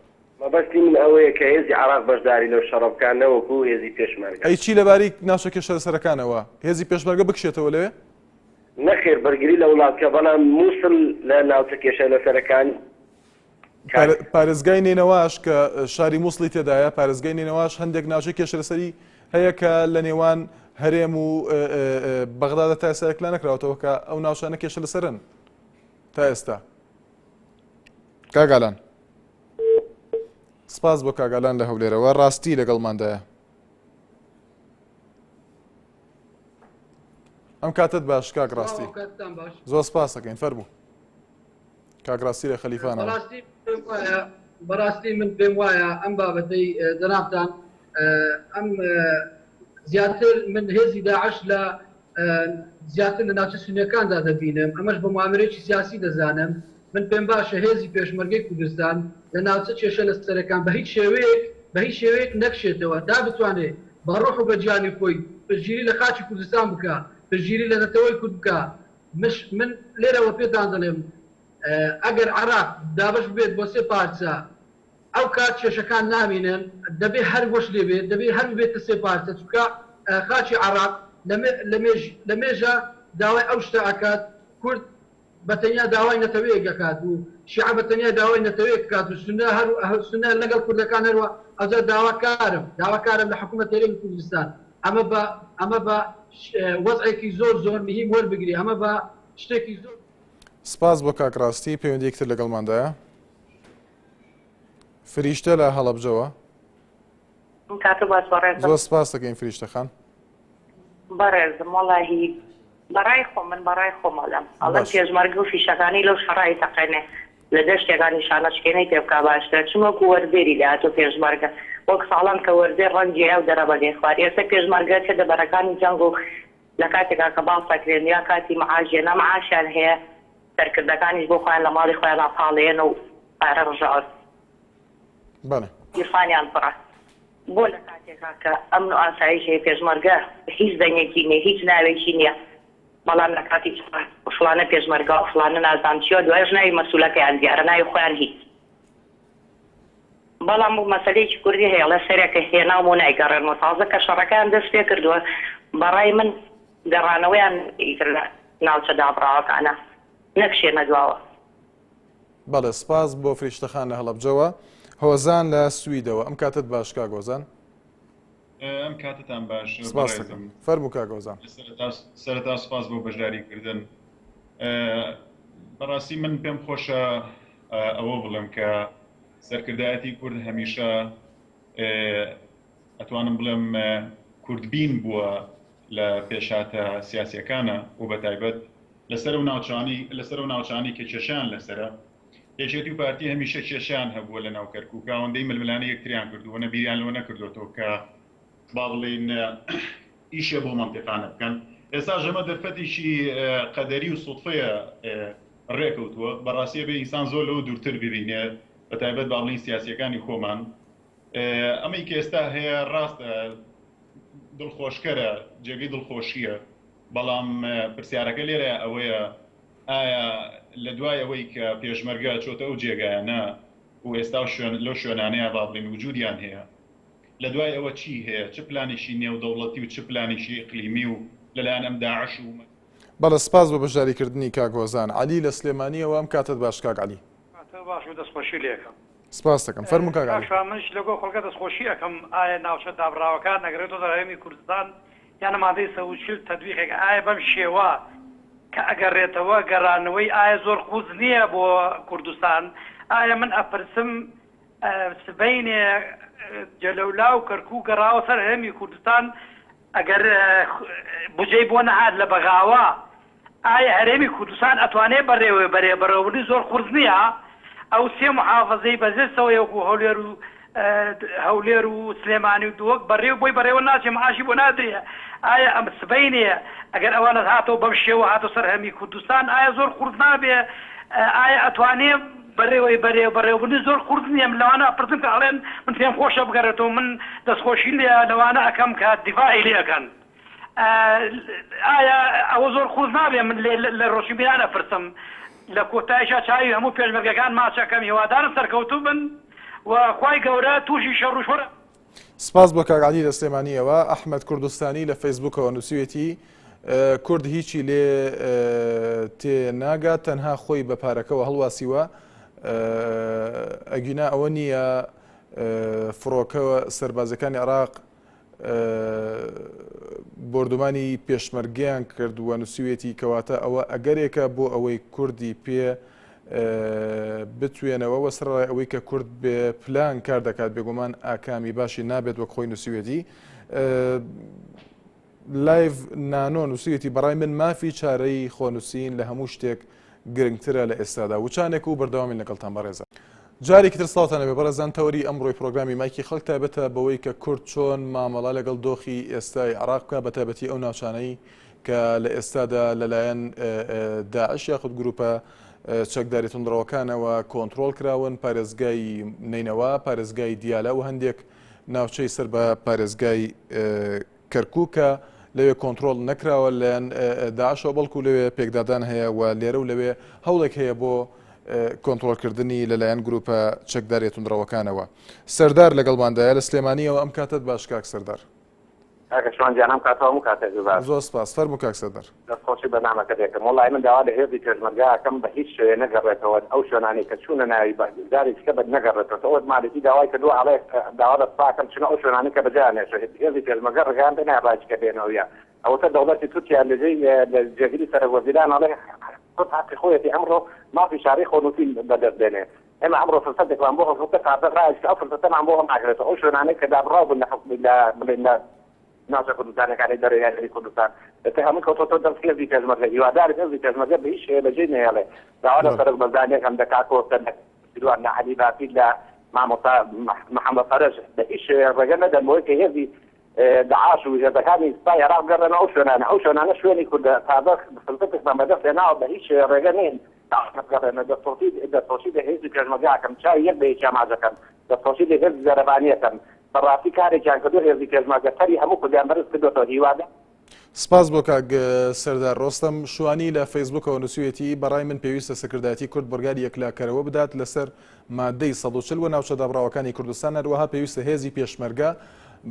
مەبەستی من ئەوەیە کە هێزی عێراق بەشداری لەو شەڕە بکات نەوەکو هێزی پێشمەرگە ئەی چی لەباری ناوچە کێشەرەسەرەکانەوە هێزی پێشمەرگە بکشێتەوە لەوێ؟ نەخێر بەرگری لە وڵاتکە بەڵام مووسڵ لە ناوچە کێشەرەسەرەکان پارێزگای نێنەواش کە شاری مووسڵی تێدایە پارێزگای نێنەواش هەندێک ناوچەی کێشەرەسەری هەیە کە لە نێوان هەرێم و بەغدادە تا ئێستا یەکلا نەکراوەتەوە کە ئەو ناوچانە کێشە لەسەرن تا ئێستا کاگالان سپاس بۆ کاگالان لە هەولێرەوە ڕاستی لەگەڵماندایە ئەم کاتت باش کاک ڕاستی زۆر سپاس دەکەین فەرموو کاک ڕاستی لە خەلیفانەوە بەڕاستی من پێم وایە ئەم بابەتەی جەنابتان ئەم زیاتر من هێزی داعش لە زیاتر لە ناوچە سونیەکاندا دەبینم ئەمەش بە معاملەیەکی سیاسی دەزانم من پێم باشە هێزی پێشمەرگەی کوردستان لە ناوچە کێشە لەسەرەکان بە هیچ شێوەیەک نەکشێتەوە تا بتوانێت بە ڕۆح و بە گیانی خۆی پشگیری لە خاچی کوردستان بکە پشگیری لە نەتەوەی کورد بکە من لێرەوە پێتان دەڵێم ئەگەر عێراق دابش بێت بۆ سێ پارچە ئەو کات کێشەکان نامینن دەبێ هەر وەش لێ بێت دەبێ هەر بێتە سێ پارچە چونکە خاچی عراق لە مێژە داوای ئەو شتە ئەکات کورد بەتەنیا داوای نەتەوەیەک دەکات و شیعە بەتەنیا داوای نەتەوەیەک دەکات و سونە لەگەڵ کوردەکان هەروە ئەوجا داواکارم لە حکوومەت هەرێمی کوردستان ئەمە بە وەزعێکی زۆر مهم وەربگری ئەمە بە شتێکی زۆر. سپاس بۆ کاکڕاستی پەیوەندیەکتر لەگەڵماندایە. فریشتە لە هەڵەبجەوە زۆر سپاس دەکەین فریشتەخان. بەڕێزم وەڵاهی بەڕای خۆ من بەڕای خۆمەڵم ئەڵەن پێشمەرگە و فیشەکانی لەو شەڕایی تەقێنێ لە دەشتێکانی شانەچکێنەی پێ بکا باشتر چونوەکو وەرزێری لاتۆ پێشمەرگە وەک ساڵان کە وەرزێ ڕەنجی ئەو دەرەبەدێ خوار ئێستا پێشمەرگە چە دەبەرەکانی جەنگ و لە کاتێکا کە باڵسەکرێن یا کاتی مەعاژێ نەمەعاشیان هەیە سەرکردەکانیش بۆ خۆیان لە ماڵی خۆیان ئاپاڵێن و پارە ڕژاوت گیرفانیان پڕە بۆ لە کاتێکا کە ئەمن و ئاسایش هەیە پێشمەرگە هیچ دەنگێکی نییە هیچ ناوێکی نییە بەڵام لە کاتی فڵانە پێشمەرگە و فڵانە نازانچیوە دوایش ناوی مەسوولەکەیان دیارە ناوی خۆیان هیچ بەڵام مەسەلەیەکی کوردی هەیە لە سەرێکە هێناوم و نایگەڕێنەوە تازە کە شەڕەکەیان دەست پێ کردووە بەڕای من گەڕانەوەیان لە ناوچە دابڕاوەکانە نەکشێنە دواوە. بەڵێ سپاس بۆ فریشتەخان لە هەڵەبجەوە. هۆزان لە سویدەوە ئەم کاتت باش کاگۆزان. ئەم کاتتان باش فەرموو کاگۆزان. سەرەتا سپاس بۆ بەشداریکردن. بەڕاستی من پێم خۆشە ئەوە بڵێم کە سەرکردایەتی کورد هەمیشە ئەتوانم بڵێم کوردبین بووە لە پێشاتە سیاسیەکانە و بەتایبەت لەسەر و ناوچانی کە کێشیان لەسرە یەکێتی و پارتی هەمیشە کێشیان هەبووە لە ناو کەرکووک ئەوەندەی ململانە یەکتریان کردووە نەبیریان لەوە نەکردوێتەوە کە با بڵێن ئیشە بۆ مەنتیقانە بکەن. ئێستا ژەمە دەرفەتێکی قەدەری و سوتفەیە ڕێکەوتووە بەڕاستیە بێ ئینسان زۆر لەوە دوورتر ببینێ بەتایبەت با بڵین سیاسیەکانی خۆمان. ئەمەی کە ئێستا هەیە ڕاستە دڵخۆشکەرە جێگەی دڵخۆشیە بەڵام پرسیارەکە لێرە ئەوەیە ئایا لە دوای ئەوەی کە پێشمەرگە چۆتە ئەو جێگایانە و ئێستا لەو شوێنانەیە با بڵین وجودیان هەیە لە دوای ئەوە چی هەیە چ پلانێکی نێودەوڵەتی و چ پلانێکی ئیقلیمی و لەلایەن ئەم داعش و بەڵێ سپاس بۆ بەشداریکردنی کاگۆزان. عەلی لە سلێمانیەوە ئەم کاتت باش کاک عەلی. باش و دەستخۆشی لێکم. سپاس دەکەم فەرموو کاک عەلی. منش لەگۆ خەڵکە دەستخۆشی ئەەکەم ئایا ناوچە دابڕاوەکان نەگرێتەوە هەرێمی کوردستان یان مادەی سەوچل تەدویقێک ئایا بەم شێوە کە ئەگەڕێتەوە گەڕانەوەی ئایا زۆر قوز نییە بۆ کوردستان ئایا من ئەپرسم سبەینێ جەلەولا و کەرکوو گەڕاوە سەر هەرێمی کوردستان ئەگەر بجێی بۆ نەهات لە بەغاوە ئایا هەرێمی کوردستان ئەتوانێت بەڕێوەبردنی زۆر قورس نییە ئەو سێ محافەزەی بەزێستەوە یەکو هەولێر و سلێمانی و دووەک بەڕێو بۆی بەڕێوە ناچێ مەعاشی بۆ نادرێ ئایا ئەم سبەینێ ئەگەر ئەوانە هاتەوە بەم شێوە هاتۆ سەر هەرێمی کوردستان ئایا زۆر قورس نابێ ئایا ئەتوانێت بەڕێوەبردنی زۆر قورس نییە لەوانە ئەپرسم کە ئەڵێن من پێم خۆشە بگەڕێتەوە من دەستخۆشی لەوانە ئەەکەم کە دیفاعی لێ ئەەکەن ئایا ئەوە زۆر قورس نابێ من لە ڕۆژبیران ئەپرسم لە کۆتایشە چاوی هەموو پێشمەرگەکان ماچەکەم هیوادارن سەرکەوتوو بن و خوای گەورە تووشی شەڕ و شۆرە. سپاس بۆ کاک عەلی لە سلێمانیەوە. ئەحمەد کوردستانی لە فەیسبووکەوە نووسیوێتی کورد هیچی لێ تێ ناگات تەنها خۆی بە پارەکەەوە هەڵواسیوە ئەگینا ئەوە نییە فڕۆکەوە سەربازەکانی عێراق بردومانی پێشمەرگیان کردووە نووسیوێتی کەواتە ئەوە ئەگەرێکە بۆ ئەوەی کوردی پێ بتوێنەوە وەسڕای ئەوەی کە کورد بێ پلان کار دەکات بێگومان ئاکامی باشی نابێت وەک خۆی نووسیوێتی. لایڤ نانۆ نووسیوێتی بەڕای من مافی چارەی خۆنووسین لە هەموو شتێک گرنگترە لە ئێستادا وچانێک و بەردەوامی لەگەڵتان بەڕێزە. جارێکی تر سڵاتانە بێ بەڕێزان تەوەری ئەمڕۆی پرۆگرامی مایکی خەڵک تایبەتە بەوەی کە کورد چۆن مامەڵا لەگەڵ دۆخی ئێستای عێراق بکە بە تایبەتی ئەو ناوچانەی کە لە ئێستادا لەلایەن داعش یاخود گروپە چەکداری تونندڕەوەکانەوە کۆنتترۆل کراون پارێزگای نینەوە پارێزگای دیالە و هەندێک ناوچەی سەر بە پارێزگای کەرکووکە لەوێ کۆنتترۆل نەکراوە لەیان داعشەوە بەڵکو لەوێ پێکدادان هەیە و لێرە و لەوێ هەوڵێک هەیە بۆ کۆنتترۆلکردنی لەلایەن گروپە چەکداری تونندڕەوەکانەوە. سەردار لەگەڵماندایە لە سلێمانیەوە ئەم کاتت باش کاک سەردار. کاکەشوان جانم کاتەوە کاتێک زۆر سپاس فەرموو کاک سەردار دەستخۆشی بەنامەکە دێکم وڵای من داوا لە هێزی پێشمەرگاکەم بە هیچ شوێ نەگەڕێتەوە ئەو شوێنانی کە چوونە ناوی داری چکە بە نەگەڕێتەوە ئەوت مالێتی داوای کردو ئاڵێ داوا دەسپاکەم چونە ئەو شوێنانی کە بەجانێش هێزی پێشمەرگە ڕگەیان بناباچکە بێنەوەیە ئەوتە دەوڵەتی تورکیا لەژەی لە جێگیری سەرۆەزیران ئەڵێ خۆت حقی خۆیەتی ئەمڕۆ مافی شاری خۆنووسی بەدەست بێنێ ئێمە ئەمڕۆ فرسەتێکمان بۆ هەڵسوکە کاتە ڕایش ئەو فرسەتەمان بۆ هەم ناگرێتەوە ئەو شوێنانەی کە دابڕاو بن لە ناوچە کوردستانەکانی دەرەوەی کوردستان هەموو کەوتۆ دەستێزی پێشمەرگە هیواداری هێزی پێشمەرگە بە هیچ شێوە بەجێ نێڵێ داوا لە سەرک بەزانیەکەم دەکاتەوە سیروان نەعەلی باپیر لە مامۆستا محەممەد فەرەج بە هیچ شێوە ڕێگە نەدەنەوەی کە هێزی داعاش و هێزەکانی سپای عێراق گەڕێنە ئەو شوێنانە شوێنی کوردە تازە فرسەتێکمان بەدەست هێناوە بە هیچ شێوە ڕێگە نین دەستۆشی لە هێزی پێشمەرگاکەم چای یەک بە یەکیان ماجەکەم دەستۆشی لە هێزی زەرەبانیەکەم بەڕاستی کارێکیان کردو هێزی پێشمەرگە تەری هەموو کوردیان بەرز کردوەوە هیوادە سپاس بۆ کاک سەردار ڕۆستەم شوانی لە فەیسبووکەوە نووسویەتی بەڕای من پێویستە سەکردایەتی کورد بەرگاری یەکلاکەرەوە بدات لەسەر مادەی 140 و ناوچە دابڕاوەکانی کوردستان هەروەها پێویستە هێزی پێشمەرگە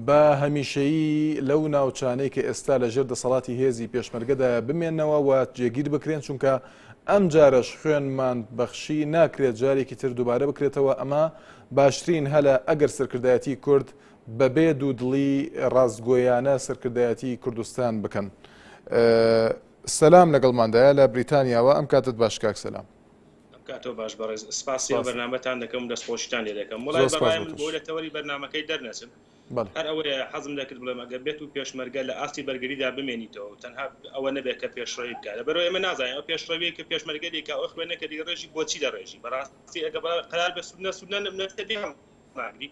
بە هەمیشەیی لەو ناوچانەی کە ئێستا لەژێر دەسەڵاتی هێزی پێشمەرگەدا بمێنەوە و جێگیر بکرێن چونکە ئەم جارەش خوێنمان بەخشی ناکرێت جارێکی تر دووبارە بکرێتەوە ئەمە باشترین هەلە ئەگەر سەرکردایەتی کورد بەبێ دوودڵی ڕاستگۆیانە سەرکردایەتی کوردستان بکەن. سەلام لەگەڵماندایە لە بریتانیاوە ئەم کاتت باش کاک سەلام. کاتۆ باش بەڕێز سپاسی بەرنامەتان دەکەم دەستخۆشیتان لێ دەکەم وڵای بەڕای من بۆ لە تەوەری بەرنامەکەی دەرنەچم هەر ئەوەیە حەزم دەکرد بڵێم ئەگەر بێت و پێشمەرگە لە ئاستی بەرگریدا بمێنیتەوە تەنها ئەوە نەبێت کە پێشڕەوی بکات لەبەرەوەی ئێمە نازانین ئەو پێشڕەوی کە پێشمەرگەیەکە ئەو خوێنەکە دیگە ڕێژی بۆچی دەڕێژی بەڕاستی ئەگەر قەرار بە سودنە ناگری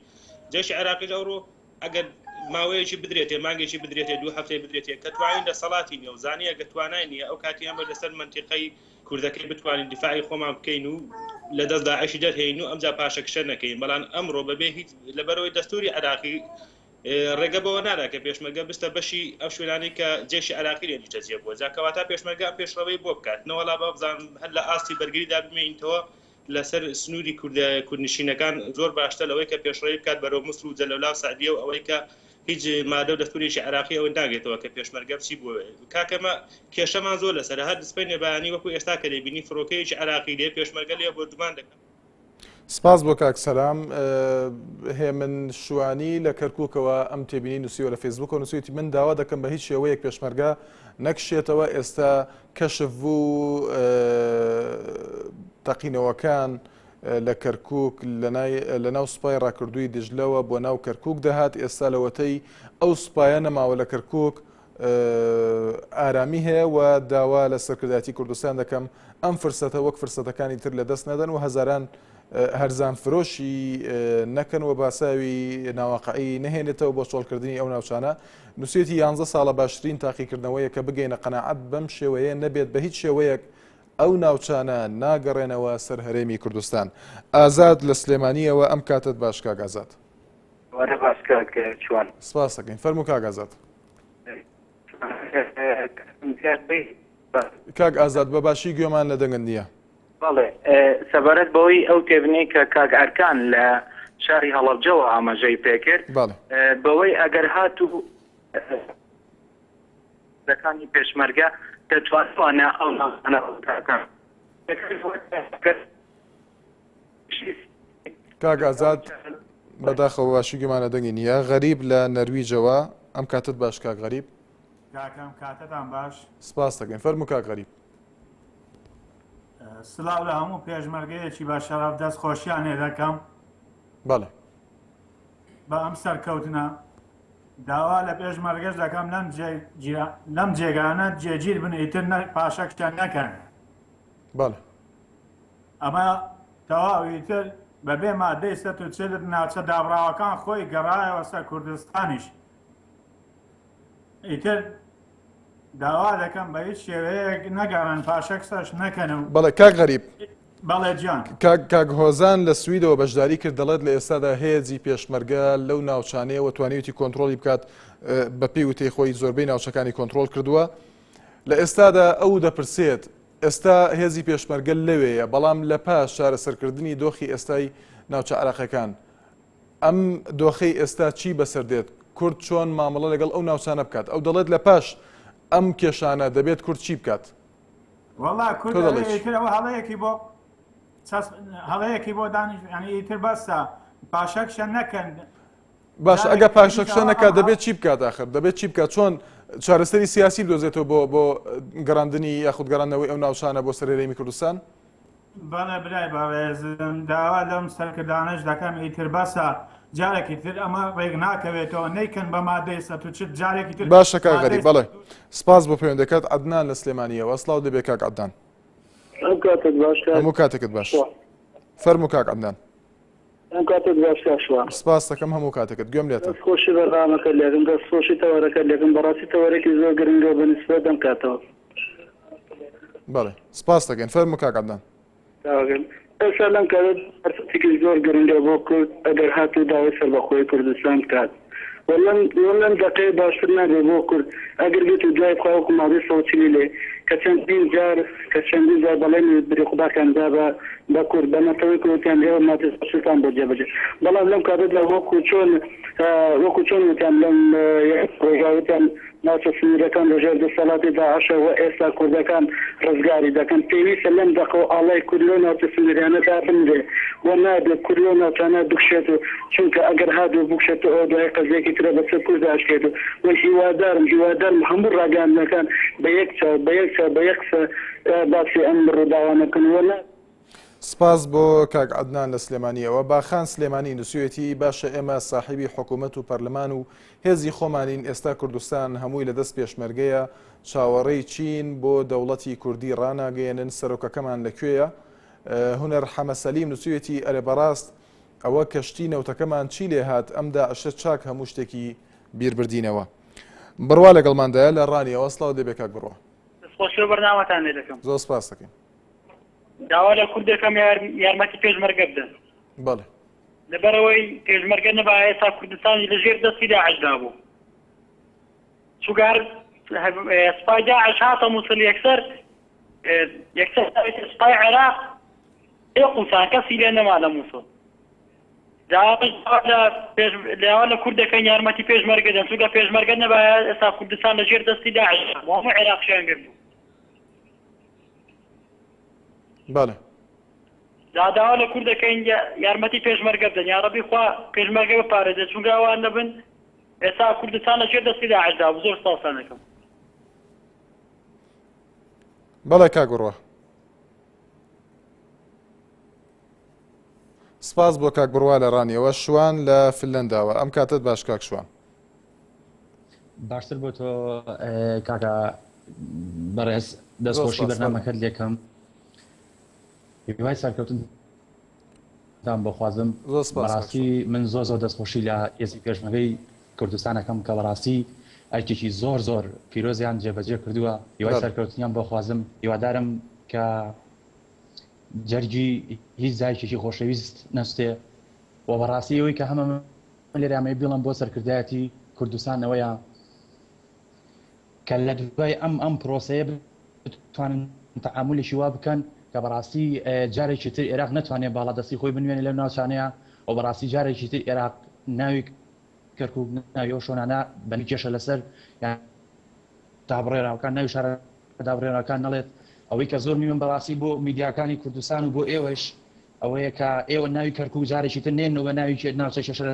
جێشی عێراقیش ئەوڕۆ ئەگەر ماوەیەکی بدرێتێ مانگێکی بدرێتێ دوو هەفتەی بدرێتێ کە توانین دەسەڵاتی نیە و زانیە ئەگە توانای نییە ئەو کاتی ئەمە لەسەر منتیقەی کوردەکەی بتوانین دیفاعی خۆمان بکەین و لە دەست داعشی دەرهێین و ئەمجا پاشەکشە نەکەین بەڵام ئەمڕۆ بەبێ هیچ لەبەرەوەی دەستوری عێراقی ڕێگە بەوە نادا کە پێشمەرگە بستە بەشی ئەو شوێنانی کە جێشی عێراقی لێنی تەجێ بووە جاکەواتە پێشمەرگە پێشڕەوەی بۆ بکات نەوەڵا بەبزان هەر لە ئاستی بەرگریدا بمێنیتەوە لەسەر سنووری کوردنشینەکان زۆر باشتر لەوەی کە پێشڕەوی بکات بەرەو مسر و جەلەولا سعدیە و ئەوەی کە هیچ مادە و دەستوریشی عێراقی ئەوە ناگێتەوە کە پێشمەرگە بچی بووە کاکەمە کێشەمان زۆر لەسەر هەر دەسپەی نێبانی وەکو ئێستا کە دەبینی فڕۆکەیەکی عێراقی لێ پێشمەرگە لێ بۆ دومان دەکەن. سپاس بۆ کاک سەلام هێمن شوانی لە کەرکووکەوە ئەم تێبینی نووسیوە لە فەیسبووکەوە نووسیتی من داوا دەکەم بە هیچ شێوەیەک پێشمەرگە نەکشێتەوە ئێستا کەشف بوو تەقینەوەکان لە کەرکووک لە ناو سوپای ڕاکردووی دژلەوە بۆ ناو کەرکووک دەهات ئێستا لەوەتەی ئەو سوپایە نەماوە لە کەرکووک ئارامی هەیە و داوا لە سەرکردایەتی کوردستان دەکەم ئەم فرسەتە وەک فرسەتەکانی تر لە دەست نەدەن و هەزاران هەرزان فرۆشی نەکەن و باساوی ناواقعی نەهێنێتەوە بۆ چۆڵکردنی ئەو ناوچانە نووسێتی 11 ساڵە باشترین تاقیکردنەوەیە کە بگەینە قەناعەت بەم شێوەیە نەبێت بە هیچ شێوەیەک ئەو ناوچانە ناگەڕێنەوە سەر هەرێمی کوردستان. ئازاد لە سلێمانیەوە ئەم کاتت باش کاک ئازاد. سپاس دەکەین فەرموو کاک ئازاد. کاک ئازاد بە باشی گوێمان لە دەنگن نییە. بەڵێ سەبارەت بەوەی ئەو تێبنەی کە کاک ئەرکان لە شاری هەڵەبجەوە ئاماژەی پێکرد بەوەی ئەگەر هاتوو دەکانی پێشمەرگە دەتوانێت ئەو کاک ئازاد بەداخەوە باشی گوێمانە دەنگی نییە غەریب لە نەرویجەوە ئەم کاتت باش کاک غەریب. کاکەم کاتتان باش. سپاس دەکەین فەرموو کاک غەریب. سلااو لە هەموو پێشمەرگەیەکی بە شەرەف دەست خۆشیان لێ دەکەم. بەڵێ بە ئەم سەرکەوتنە داوا لە پێشمەرگەش دەکەم لەم جێگانە جێگیر بن ئیتر پاشەکشان نەکەن. بەڵێ ئەمە تەواویتر بەبێ مادەی 140 ناوچە دابراوەکان خۆی گەڕایەوە سەر کوردستانیش ئیتر داوا دەکەم بە هیچ شێوەیەک نەگەڕن پاشەکسەش نەکەن و بەڵێ کاک غەریب بەڵێ جیان کاک هۆزان لە سویدەوە بەشداری کرد دەڵێت لە ئێستادا هێزی پێشمەرگە لەو ناوچانەیەوە توانیوتی کۆنتترۆلی بکات بە پێی وتەی خۆی زۆربەی ناوچەکانی کۆنتترۆل کردووە لە ئێستادا ئەو دەپرسێت ئێستا هێزی پێشمەرگە لەوەیە بەڵام لە پاش چارەسەرکردنی دۆخی ئێستای ناوچە عێراقیەکان ئەم دۆخەی ئێستا چی بەسەر دێت کورد چۆن مامەڵە لەگەڵ ئەو ناوچانە بکات ئەو دەڵێت لە پاش ئەم کێشانە دەبێت کورد چی بکات والله کورد ئەوە هەڵەیەکی بۆ دانیش ینی ئیتر بەسە پاشەکشە نەکەن باش ئەگە پاشەکشە نەکات دەبێت چی بکات آخر دەبێت چی بکات چۆن چارەسەری سیاسی بدۆزێتەوە بۆ گەڕاندنی یاخود گەڕاندنەوەی ئەو ناوچانە بۆ سەرێرەمی کوردستان بەڵێ برای بەڕێزم داوا لەم سەرکردانەش دەکەم ئیتر بەسە جارێکی تر ئەمە ڕێک ناکەوێتەوە نەیکەن بە مادەی 140 جارێکی تر باشە کاک غەریب بەڵێ سپاس بۆ پەیوەندەکەت عەدنان لە سلێمانیەوە سڵاو دەبێ کاک عەدنان هەموو کاتێکت باش فەرموو کاک عەدنان کاتێک باش کاشوان سپاس دەکەم هەموو کاتێکت گوێم لێتە خۆشی بەرنامەکە لێکم دەستخۆشی تەوەرەکە لێکم بەڕاستی تەوەرێکی زۆر گرنگە بەنسبەت دەم کاتەوە بەڵێ سپاس دەکەن فەرموو کاک عەدنان ئێستا لەم کاتە فەرسەتێکی زۆر گرنگە بۆ کورد ئەگەر هاتوو داوای سەربەخۆی کوردستان بکات لەم دەقەیە باشتر نابێ بۆ کورد ئەگەر بێت و دوای خوا ماوەی سەوچنی لێ کە چەندین جار بەڵێن بری خوداکاندا بە کورد بەنەتەوەی کوردیان ئێوە ماتێستان بۆ جێبەجێ بەڵام لەم کاتەدا وەکو چۆن وتیان لەم ڕۆژاوتیان ناوچە سنوورەکان لەژێر دەسەڵاتی داعشە و ئێستا کوردەکان ڕزگاری دەکەن پێویستە لەم دەقە و ئاڵای کورد لەو ناوچە سنووریانەدا بنرێ و نابێت کورد لەو ناوچانە بکشێت و چونکە ئەگەر هاتوو بکشێتەوە ئەو دوای قەزێکی ترە بەسەر کورد ئاشکێت و هیوادارم هەموو ڕاگەاندنەکان بە یەکسە باسی ئەم ڕووداوانەکەن وە سپاس بۆ کاک عەدنان لە سلێمانیەوە باخان سلێمانی نووسێتی باشە ئێمە ساحیبی حکوومەت و پەرلەمان و هێزی خۆمانین ئێستا کوردستان هەمووی لەدەست پێشمەرگەیە چاوەڕێی چین بۆ دەوڵەتی کوردی ڕاناگەێنن سەرۆکەکەمان لەکوێیە هونەر حەمەسەلیم نووسێتی ئەرێ بەڕاست ئەوە کەشتی نەوتەکەمان چی لێ هات ئەم داعشە چاک هەموو شتێکی بیربردینەوە بڕوا لەگەڵماندایە لە ڕانیەوە سڵاو دەبێ کاک بڕوا خۆشی بەرنامەتان لێ دەکەم زۆر سپاس دەکەین داوا لە کوردەکەم یارمەتی پێشمەرگە بدەن بەڵێ لەبەرەوەی پێشمەرگە نەبا ئێستا کوردستانی لەژێر دەستی داعشدا بوو چوگار سپای داعش هاتە مووسڵ یەکسەر سپای عێراق قوسان کەسی لێ نەما لە مووسڵ داوا لە کوردەکەن یارمەتی پێشمەرگە دەن چوگە پێشمەرگە نەبا ئێستا کوردستان لەژێر دەستی داعشدا بوو هەموو عێراقیان گرت بوو بەڵێ داوا لە کوردەکەین یارمەتی پێشمەرگە بدەن یا ڕەبی خوا پێشمەرگە بپارێزێت چونکە ئەوان نەبن ئێستا کوردستان لەژێر دەستی داعشدا بوو زۆر سپاسان دەکەم بەڵێ کاک بڕوا سپاس بۆ کاک بڕوا لە ڕانیەوە شوان لە فنلەنداوە ئەم کاتت باش کاک شوان باشتر بۆ تۆ کاکە بەڕێز دەستخۆشی بەرنامەکەت لێکەم هیوای سەرکەوتنتان بۆخوازم بەڕاستی من زۆر دەستخۆشی لە هێزی پێشمەرگەی کوردستانەکەم کە بەڕاستی ئەرکێکی زۆر پیرۆزیان جێبەجێ کردووە هیوای سەرکەوتنیان بۆخوازم هیوادارم کە جەرگی هیچ زایکێکی خۆشەویست نەستێ و بەڕاستی ئەوەی کە هەمە لێرامەی بڵم بۆ سەرکردایەتی کوردستانەوەیە کە لە دوای ئەم پرۆسەیە بتوانن تەعاملێکی وا بکەن کە بەڕاستی جارێکی تر عێراق نەتوانێت باڵادەستی خۆی بنوێنێ لەم ناوچانەیە و بەڕاستی جارێکی تر عێراق ناوی کەرکووک ناوی ئەو شۆنانە بەنی کێشە لەسەر دابڕێراوەکان ناوی شارە دابڕێراوەکان نەڵێت ئەوەی کە زۆر میوەن بەڕاستی بۆ میدیاکانی کوردستان و بۆ ئێوەش ئەوەیە کە ئێوە ناوی کەرکووک جارێکی تر نێنەوە ناوی ناوچە کێشە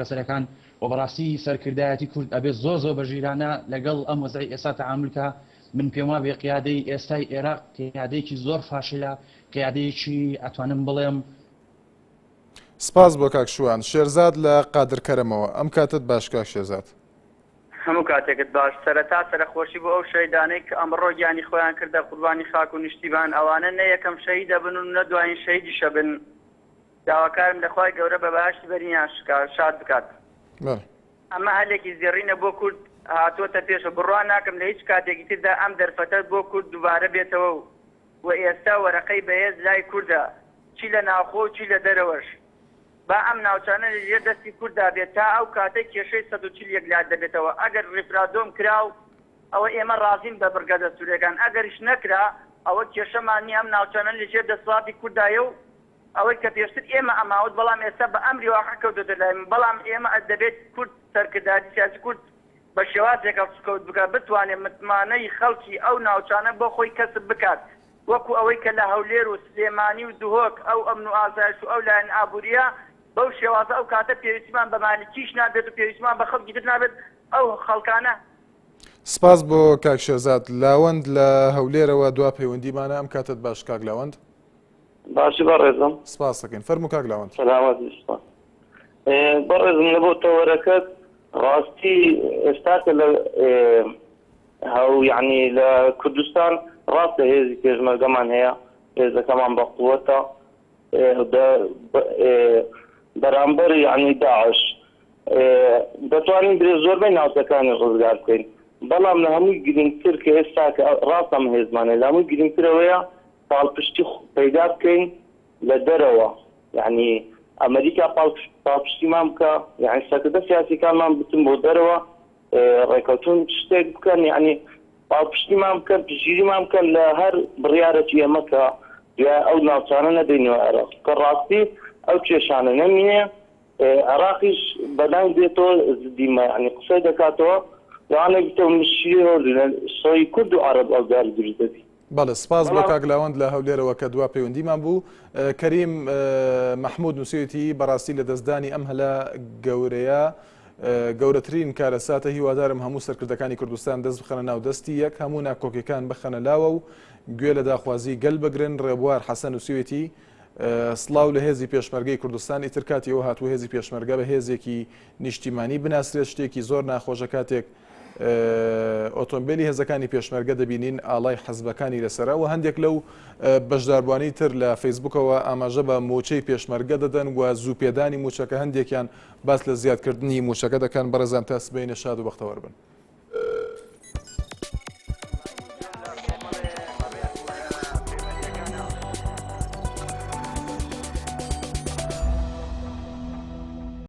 لەسەرەکان و بەڕاستی سەرکردایەتی کورد ئەبێت زۆر بەژیرانە لەگەڵ ئەم وەزای ئێستا تەعاملکە من پێم وا بێ قیادەی ئێستای عێراق قیادەیەکی زۆر فاشلە قیادەیەکی ئەتوانم بڵێم سپاس بۆ کاک شوان شێرزاد لە قادرکەرمەوە ئەم کاتت باش کاک شێرزاد هەموو کاتێکت باش سەرەتا سەرخۆشی بۆ ئەو شەیدانەی کە ئەمڕۆ گیانی خۆیان کردە قوربانی خاک و نیشتیبان ئەوانە نە یەکەم شەهیدە بن و نە دوایین شەهیدیشە بن داواکارم لەخوای گەورە بە بەهاشتی بەرینیان شاد بکات ئەمە هەلێکی زێڕینە بۆ کورد هاتووەتە پێشە بڕوان ناکەم لە هیچ کاتێکی تردا ئەم دەرفەتە بۆ کورد دووبارە بێتەوە و ئێستا وەرەقەی بەهێز لای کووردە چی لە ناوخۆ چی لە دەرەوەش با ئەم ناوچانە لەژێر دەستی کووردا بێت تا ئەو کاتێک کێشەی 140 لات دەبێتەوە ئەگەر ڕیفرادۆم کراو ئەوە ئێمە ڕازین بە بڕگە دەستوورەکان ئەگەریش نەکرا ئەوە کێشەمانی ئەم ناوچانە لەژێر دەسڵاتی کووردایە و ئەوەی کە پێشتر ئێمە ئەماوت بەڵام ئێستا بە ئەمری واقع کەوتێتە لای من بەڵام ئێمە دەبێت کورد سەرکرداری سیاسی کورد بە شێوازێکە سکەوت بکات بتوانێت متمانەی خەڵکی ئەو ناوچانە بۆ خۆی کەسب بکات وەکو ئەوەی کە لە هەولێر و سلێمانی و دوهۆک ئەو ئەمن و ئاسایش و ئەو لایەن ئابوووریە بەو شێوازە ئەو کاتە پێویستیمان بە مالکیش نابێت و پێویستیمان بە خەڵکی تر نابێت ئەو خەڵکانە. سپاس بۆ کاک شێرزاد. لاوەند لە هەولێرەوە دوا پەیوەندیمانە ئەم کاتت باش کاک لاوەند. باشی بەڕێزم. سپاس دەکەین. فەرموو کاک لاوەند. سەلامەتی سپاس. بەڕێزم لەبۆ تەوەرەکەت ڕاستی ئێستاکە لە هەو یعنی لە کوردستان ڕاستە هێزی پێشمەرگەمان هەیە هێزەکەمان بە قووەتە بەرامبەر یعنی داعش دەتوانین درێ زۆربەی ناوچەکانی ڕزگار بکەین بەڵام لە هەمووی گرنگتر کە ئێستا کە ڕاستە ئەم هێزمانە لە هەمووی گرنگترەوەیە پاڵپشتی پەیدا بکەین لە دەرەوە یعنی ئەمریکا پاڵپشتیمان بکە یعنی سەکردە سیاسیەکانمان بتن بۆ دەرەوە ڕێکەوتون شتێک بکەن یعنی پاڵپشتیمان بکەن پشگیریمان بکەن لە هەر بڕیارەکی ئێمە کە ئەو ناوچانە نەدەینەوە عێراق کە ڕاستی ئەو کێشانە نەمینێ عێراقیش بەدەنگ دێتەوە زدیمە ینی قسەی دەکاتەوە وانێک بتەوە مشیرەوە سۆی کورد و عەرەب ئەوزار دروست دەبی. بەڵێ سپاس بۆ کاک لاوەند لە هەولێرەوە کە دوا پەیوەندیمان بوو. کەریم مەحموود نووسێتی بەڕاستی لە دەستدانی ئەم هەلە گەورەیە گەورەترین کارەساتە هیوادارم هەموو سەرکردەکانی کوردستان دەست بخەنە ناو دەستی یەک هەموو ناکۆکیەکان بخەنە لاوە و گوێ لە داخوازی گەل بگرن. ڕێبوار حەسەن نووسێتی سڵاو لە هێزی پێشمەرگەی کوردستان ئیتر کاتی ئەوە هاتووە هێزی پێشمەرگە بە هێزێکی نیشتیمانی بناسرێت شتێکی زۆر ناخۆشە کاتێک ئۆتۆمبیلی هێزەکانی پێشمەرگە دەبینین ئاڵای حەزبەکانی لەسەرە و هەندێک لەو بەشداربوانی تر لە فەیسبوکەوە ئاماژە بە موچەی پێشمەرگە دەدەن و زوو پێدانی موچەکە هەندێکیان باس لە زیادکردنی موچەکە دەکەن. بەڕێزان تا سبەینە شاد و بەختەوەر بن.